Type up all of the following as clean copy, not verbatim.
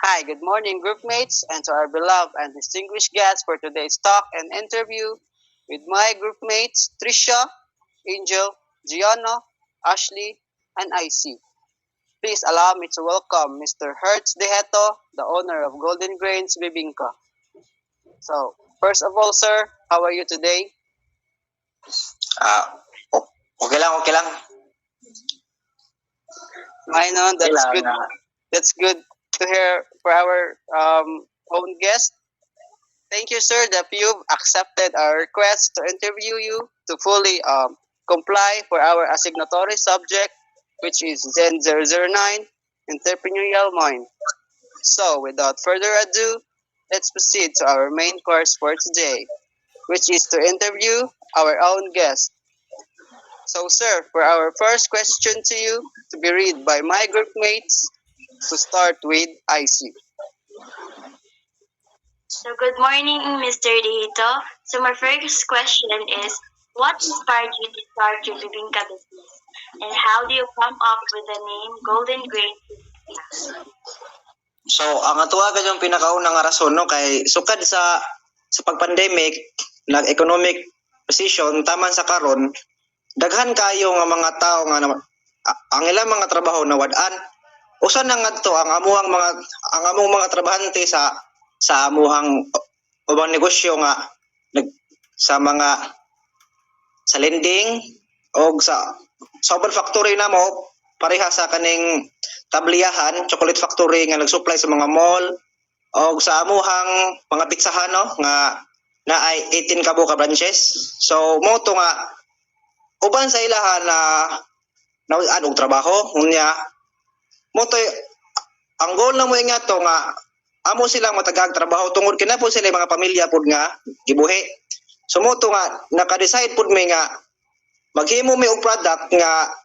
Hi, good morning, group mates, and to our beloved and distinguished guests for today's talk and interview with my group mates Trisha, Angel, Gianna, Ashley, and IC. Please allow me to welcome Mr. Hertz Deheto, the owner of Golden Grains Bibingka. So, first of all, sir, how are you today? Ah, okay lang. I know that's Kailangan good. nga. That's good to hear for our own guest. Thank you, sir, that you've accepted our request to interview you to fully comply for our assignatory subject, which is Gen 009, Entrepreneurial Mind. So, without further ado, let's proceed to our main course for today, which is to interview our own guest. So, sir, for our first question to you, to be read by my group mates, to start with IC. So good morning, Mr. Dito. So my first question is, what inspired you to start your bibingka business? And how do you come up with the name Golden Grain? So, ang atuwa yung pinakaunang rason no kay sukad sa pag-pandemic, nag-economic recession taman sa karon, daghan kayo nga mga tao nga ang ilang mga trabaho nawad-an. Usa na ngadto ang among mga trabahante sa amuhang ubang negosyo nga sa mga sa lending o sa ubang factory na mo pareha sa kaning tabliyahan chocolate factory nga nagsupply sa mga mall o sa amuhang mga pitsahan no nga na ay 18 kabo ka branches. So mo to nga uban sa ilahan na anong trabaho unya mo to ang goal na mo nga to nga amo silang matagag trabaho tungod kina po sila mga pamilya pud nga gibuhi. So mo to nga naka-decide pud mi nga maghimo mi og product nga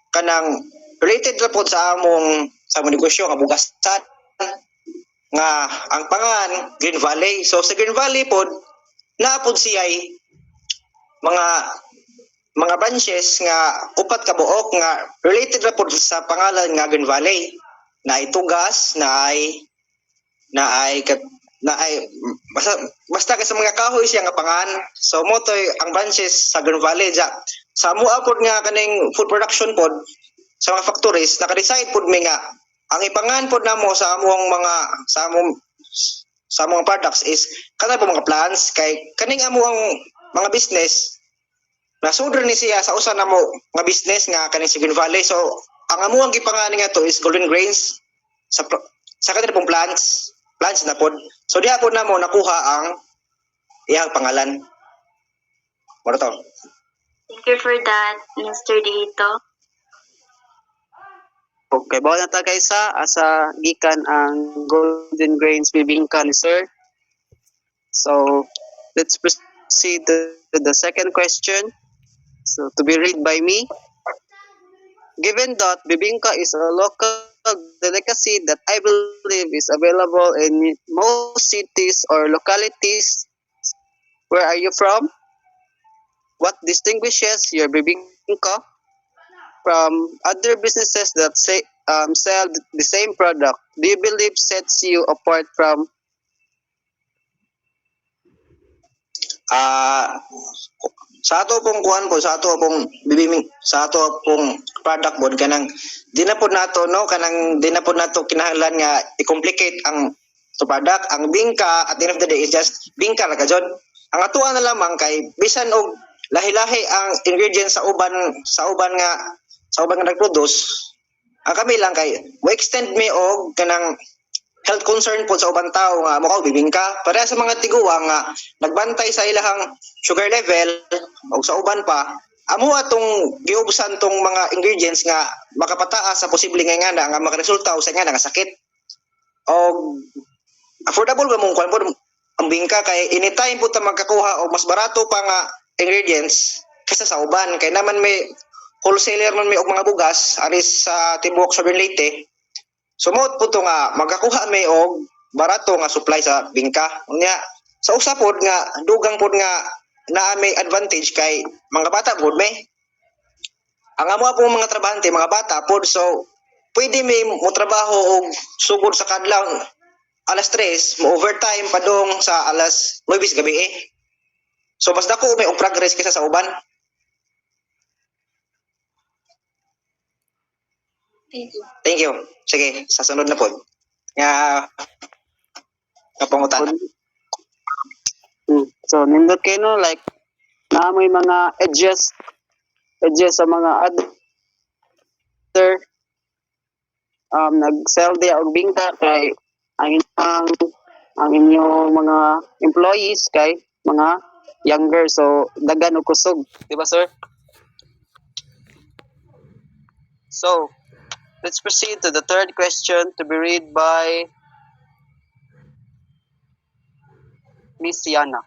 kanang related ra pod sa among negosyo nga bugasan nga ang pangan Green Valley. So sa Green Valley pod naa pod siya'y mga branches nga upat ka buok nga related ra pod sa pangalan nga Green Valley. Na itugas, na ay basta kasi mga kahoy siya nga pangan. So mo toy ang branches sa Green Valley ja. Sa mua pod nga kaning food production pod sa mga factories naka-decide pod mi nga ang ipangan pod namo sa among products is kana po mga plants kay kaning amuang mga business nasudre ni siya sa usa namo nga business nga kaning sa Green Valley. So ang amuang gipangan nga to is Golden Grains sa kanila pong plants na pod. So diha pod namo nakuha ang iyang pangalan. Moro to. Thank you for that, Mr. Dito. Okay, bawal na ta kaysa asa gikan ang Golden Grains Bibingka ni sir. So, let's proceed to the second question. So, to be read by me. Given that Bibingka is a local delicacy that I believe is available in most cities or localities, where are you from? What distinguishes your Bibingka from other businesses that sell the same product? Do you believe sets you apart from? Sa ato pong kuan po sa ato pong product board kanang di na po nato no kanang di na po nato kinahanglan nga i-complicate ang to product. Ang bingka at the end of the day is just bingka ra ka jud. Ang atuan na lamang kay bisan og lahi-lahi ang ingredients sa uban nga nagproduce. Ang kami lang kay mo extend mi og kanang health concern po sa ubang tao nga mo bibingka para sa mga tiguwa nga nagbantay sa ilahang sugar level o sa uban pa amo atong giubusan tong mga ingredients nga makapataas sa posible nga makaresulta sa nga sakit o affordable ba mong kuan po ang bingka kay anytime po ta magkakuha og mas barato pa nga ingredients kaysa sa uban kay naman may wholesaler man may og mga bugas aris sa tibuok Sobrang Leyte. Sumot po to nga magkakuha may og barato nga supply sa bingka. Unya sa usa pod nga dugang pod nga naa may advantage kay mga bata pod may. Ang amo po mga trabahante mga bata pod so pwede may mo trabaho og sugod sa kadlaw alas 3, mo overtime padung sa alas 9 gabi eh. So mas dako may og progress kaysa sa uban. Thank you. Sige, sa sunod na po. Nga kapangutan. So nindot kayo no, like naamoy mga edges sa mga other nag-sell dia og bingka kay ang inyong mga employees kay mga younger, so dagan og kusog, di ba sir? So let's proceed to the third question to be read by Miss Yana.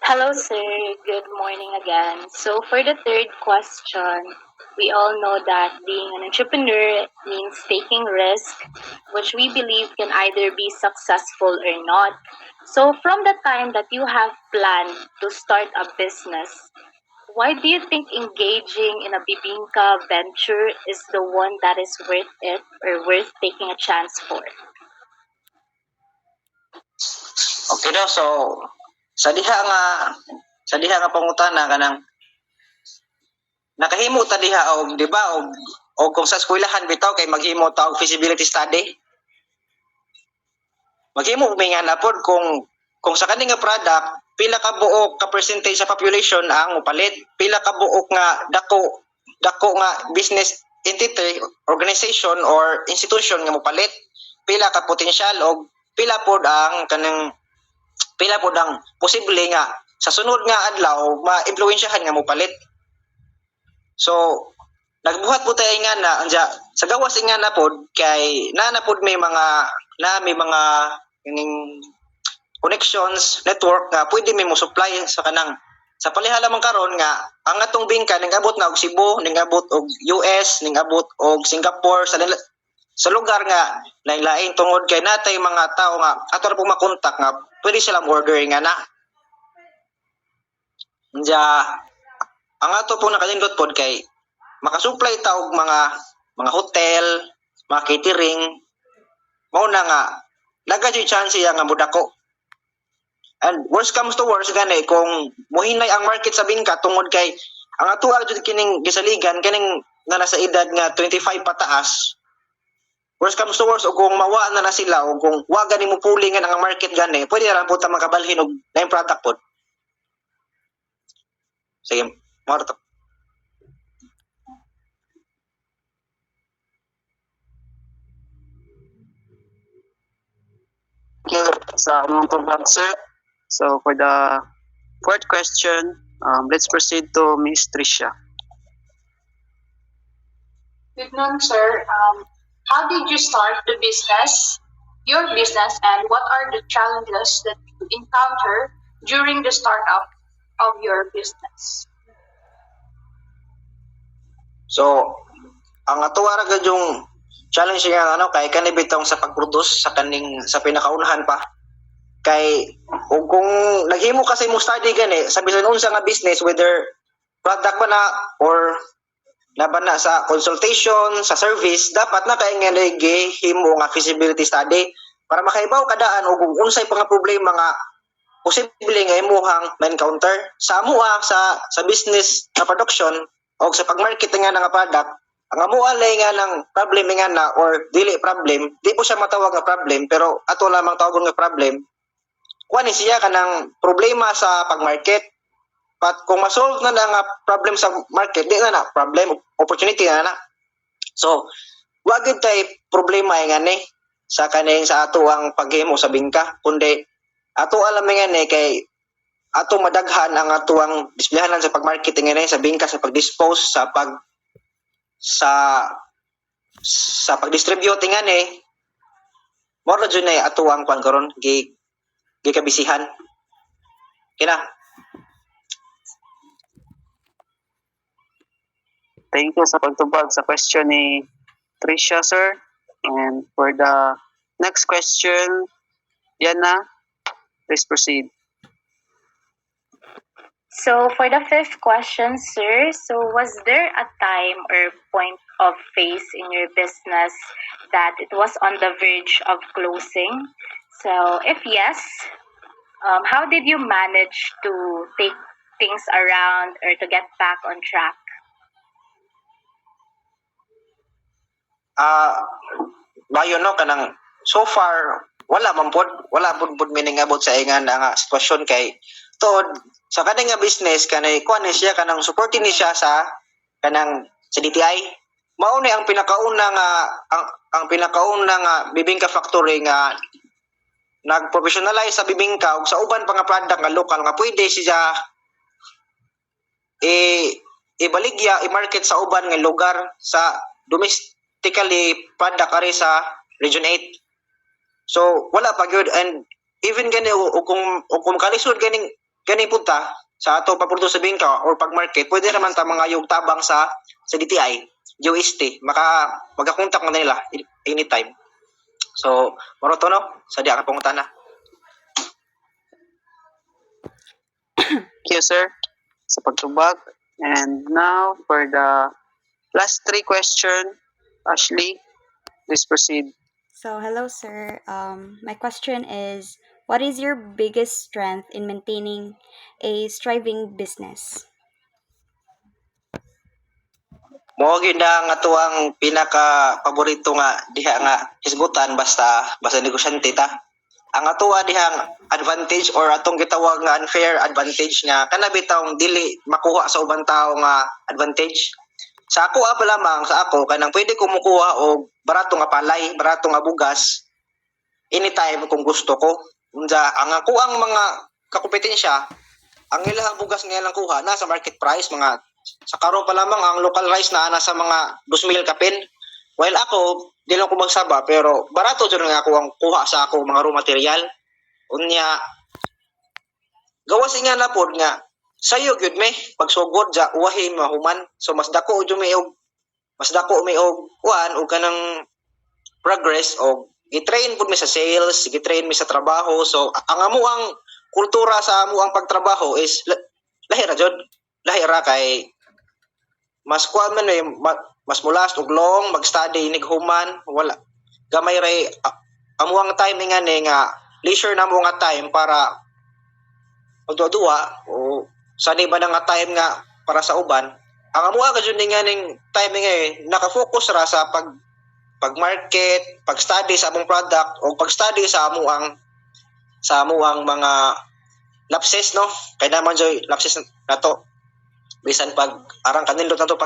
Hello, sir. Good morning again. So, for the third question, we all know that being an entrepreneur means taking risk, which we believe can either be successful or not. So, from the time that you have planned to start a business, why do you think engaging in a bibingka venture is the one that is worth it or worth taking a chance for? Okay daw, so sa diha nga pangutana kanang nakahimo ta diha og di ba og kung sa eskwelahan bitaw kay maghimo ta og feasibility study. Maghimo mi nga napod kung sa kani nga product pila ka buok ka percentage sa population ang upalit, pila ka buok nga dako nga business entity, organization or institution nga mopalit, pila ka potensyal og pila pod ang posible nga sa sunod nga adlaw ma-impluwensyahan nga mopalit. So nagbuhat po tayo nga na anja sa gawas nga na pod kay na pod may mga ining connections network nga pwede may mo supply sa kanang sa palihala man karon nga ang atong bingka ningabot na og Cebu, ningabot og US, ningabot og Singapore sa lugar nga lain-lain tungod kay natay mga tao nga ato ra po makontak nga pwede sila order nga na. Anja ang ato po nakalindot pod kay makasupply ta og mga hotel, mga catering, mao na nga nagay chance nga mudako. And worst comes to worst gani kung mohinay ang market sa bingka tungod kay ang ato jud kining gisaligan kining nga nasa edad nga 25 pataas. Worst comes to worst o kung mawa na sila o kung wa gani mo pulingan ang market gani, pwede ra po ta makabalhin og lain product pod. Sige, mao to. Thank you sa among pag sir. So for the fourth question, let's proceed to Miss Tricia. Good morning, sir. How did you start your business, and what are the challenges that you encounter during the startup of your business? So ang ato ra gud yung challenge nga kay kani bitong sa pag-produce sa pinakaunahan pa. Kay kung naghimo kasi mo study gani sa bisan unsa nga business, whether product ba na or laban na sa consultation, sa service, dapat na kay nga himo nga feasibility study para makaibaw kadaan og kung unsay pa nga problema nga posible nga imuhang ma-encounter sa amuha sa business na production o sa pag-market nga nga product. Ang amualay nga ng problem nga na or dili problem, di po siya matawag nga problem pero ato lamang tawagon nga problem. Kuan siya kanang problema sa pag-market. But kung ma-solve na nga problem sa market, di na problem, opportunity na. So, wag gyud tay problema nga ni sa kaning sa ato ang paghimo sa bingka, kundi ato alam nga ni kay ato madaghan ang ato ang displayhanan sa pag-marketing nga sa bingka, sa pag-dispose, sa pag-distribute nga ni mo ra jud na ato ang kwan karon gikabisihan. Kina. Thank you sa pagtubag sa question ni Tricia, sir. And for the next question, Yana, please proceed. So for the fifth question, sir, so was there a time or point of phase in your business that it was on the verge of closing? So if yes, how did you manage to take things around or to get back on track? Bayo no kanang so far wala pud meaning abot sa ingan nga sitwasyon kay tod sa kanang nga business kanay kuan ni siya kanang supporting ni siya sa kanang sa DTI. Mao ni ang pinakauna nga ang pinakauna nga bibingka factory nga nag-professionalize sa bibingka ug sa uban pa nga product nga local nga pwede siya ibaligya i-market sa uban nga lugar sa domestically product ari sa Region 8. So wala pa gyud, and even gani o kung kalisod ganing punta sa ato pagproduce sa bingka or pag-market, pwede naman ta mga yung tabang sa DTI, UST, magakontak mo na nila anytime. So maro to no sa diha ka pangutana. Thank you, sir, sa pagtubag. And now, for the last three question, Ashley, please proceed. So, hello, sir. My question is, what is your biggest strength in maintaining a thriving business? Mo gyud na nga tuwang pinaka paborito nga diha nga hisgutan basta negosyante ta. Ang atuwa dihang advantage or atong gitawag nga unfair advantage nga kana bitawng dili makuha sa ubang tao nga advantage. Sa ako pa lamang sa ako kanang pwede ko mukuha og barato nga palay, barato nga bugas anytime kung gusto ko. Unsa ang ako ang mga kakompetensya, ang ilang bugas nga ilang kuha na sa market price mga sa karon pa lamang ang local rice na nasa mga 2,000 kapin. While ako, di lang ko magsaba pero barato jud nga ako ang kuha sa ako mga raw material. Unya gawas nga na pod nga sayo gyud me pagsugod ja uwahi mahuman. So mas dako jud mi og kuan og kanang progress og gitrain pud mi sa sales, gitrain mi sa trabaho. So ang amo ang kultura sa amo ang pagtrabaho is lahi ra jud. Lahi ra kay mas kuan man mas mulas og long mag-study inig human wala gamay ray amo ang timing nga leisure na mo nga time para magduwa o sani ba nga time nga para sa uban. Ang amo ka jud nga ning timing naka-focus ra sa pag-market, pag-study sa among product o pag-study sa amo ang mga lapses no kay naman joy lapses nato bisan pag arang kanindot nato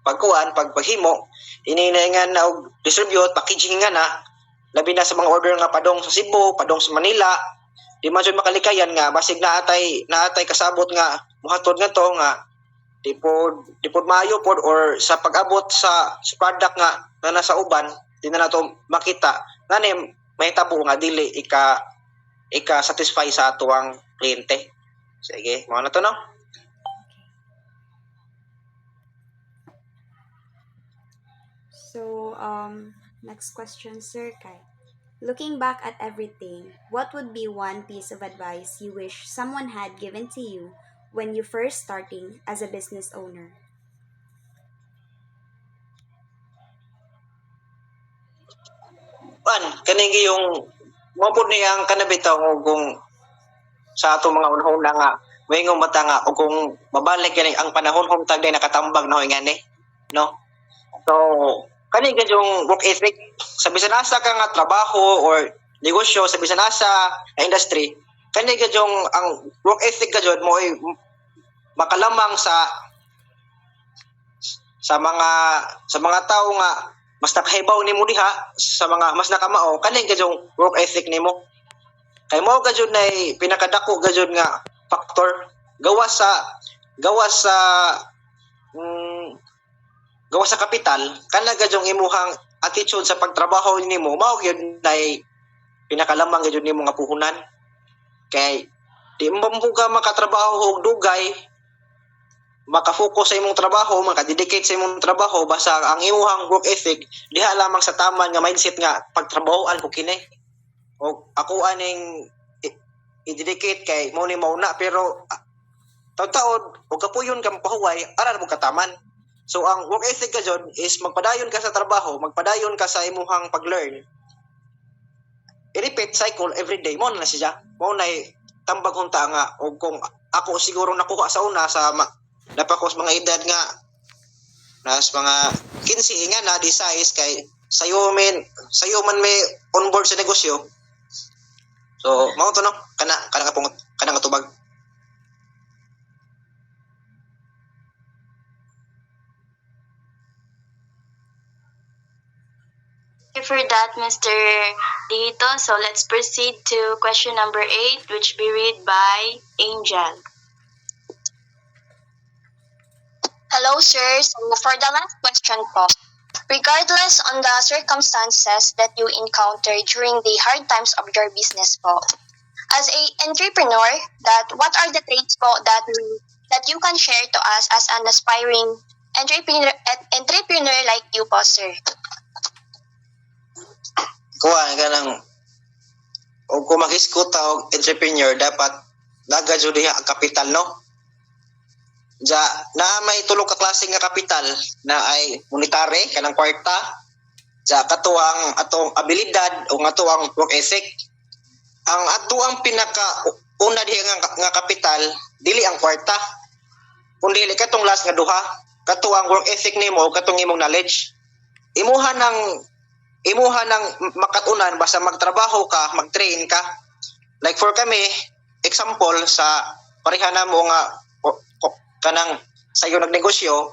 paghimo ininaingan na og distribute packaging nga na labi na sa mga order nga padong sa Cebu, padong sa Manila, di man jud makalikayan nga basig naatay kasabot nga muhatod nga to nga di pod maayo pod or sa pag-abot sa product nga na nasa uban di na nato makita ngani may tabo nga dili ika satisfy sa atuang kliyente. Sige, mo na to no. So, next question, Sir Kai. Looking back at everything, what would be one piece of advice you wish someone had given to you when you first starting as a business owner? Kaning yung mapod ni ang kanabitaw kung sa ato mga unahuna nga mayngong mata nga o kung mabalik kini ang panahon kung tagday nakatambag na ingani no. So kani gid yung work ethic sa bisan asa ka nga trabaho or negosyo sa bisan asa na industry, kani gid yung ang work ethic gid mo ay makalamang sa mga tao nga mas nakahibaw nimo diha sa mga mas nakamao kani gid yung work ethic nimo. Kay mo gid na pinakadako gid nga factor gawas sa kapital kana gid yung imuhang attitude sa pagtrabaho nimo mao gyud nay pinakalamang gid nimo nga puhunan. Kay di mo ka makatrabaho og dugay, maka-focus sa imong trabaho, maka-dedicate sa imong trabaho basta ang imuhang work ethic diha lamang sa taman nga mindset nga pagtrabahoan ko kini. O ako aning i-dedicate kay mo ni mauna pero taon-taon ug kapuyon ka mapahuway aral mo kataman. So ang work ethic ka jud is magpadayon ka sa trabaho, magpadayon ka sa imuhang pag-learn. I-repeat cycle every day mo na siya. Mo na tambag hunta nga og kung ako siguro nakuha sa una sa napakos mga edad nga nas mga 15 nga na di size kay sayo man may on board sa negosyo. So mao to no kana nga tubag. Thank you for that, Mr. Dito. So let's proceed to question number 8, which be read by Angel. Hello, sir. So for the last question po, regardless on the circumstances that you encounter during the hard times of your business po, as a entrepreneur, what are the traits po that you can share to us as an aspiring entrepreneur like you po, sir? Kuha nga nang o kung mag-iskuta og entrepreneur dapat daga jud diha ang kapital no. Ja na may tulo ka klase nga kapital na ay monetary kanang kwarta, ja katuang atong abilidad o atong work ethic. Ang atuang pinaka una diha nga kapital dili ang kwarta. Kun dili katong last nga duha, katuang work ethic nimo, katong imong knowledge. Imuha ng makatunan basta magtrabaho ka, mag-train ka. Like for kami, example sa pareha na mo nga kanang sayo nagnegosyo,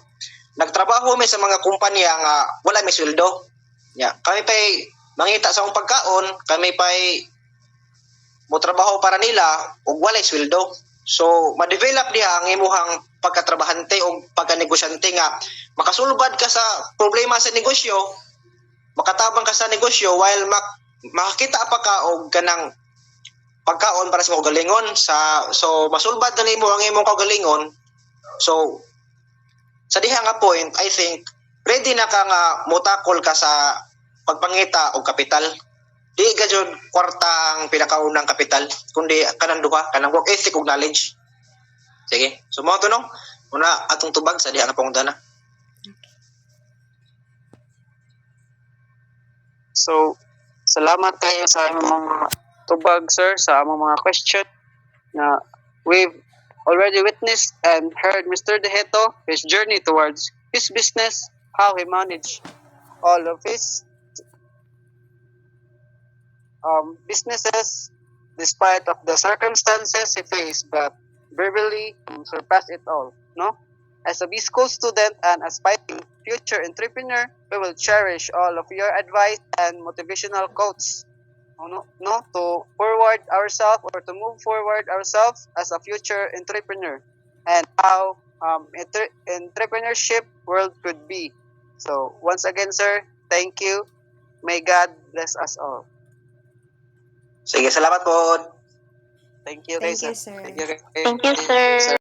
nagtrabaho mi sa mga kumpanya nga wala may sweldo. Yeah, kami pay mangita sa akong pagkaon, kami pay mo trabaho para nila ug walay sweldo. So, ma-develop diha ang imuhang pagkatrabahante o pagkanegosyante nga makasulbad ka sa problema sa negosyo, makatabang ka sa negosyo while makakita pa ka og kanang pagkaon para sa kaugalingon so masulbad na nimo ang imong kaugalingon. So sa diha nga point, I think ready na ka nga motakol ka sa pagpangita og kapital. Di ka jud kwarta ang pinakaunang kapital kundi kanang duha, kanang work ethic ug knowledge. Sige, so mo to no una atong tubag sa diha nga pangutana. So, salamat kayo sa among mga tubag, sir, sa among mga question na we've already witnessed and heard Mr. Deheto, his journey towards his business, how he managed all of his businesses despite of the circumstances he faced, but bravely surpassed it all, no? As a B-School student and aspiring future entrepreneur, we will cherish all of your advice and motivational quotes to forward ourselves or to move forward ourselves as a future entrepreneur and how entrepreneurship world could be. So, once again, sir, thank you. May God bless us all. Sige, salamat po. Thank you, Thank guys. you, sir. Thank you, sir.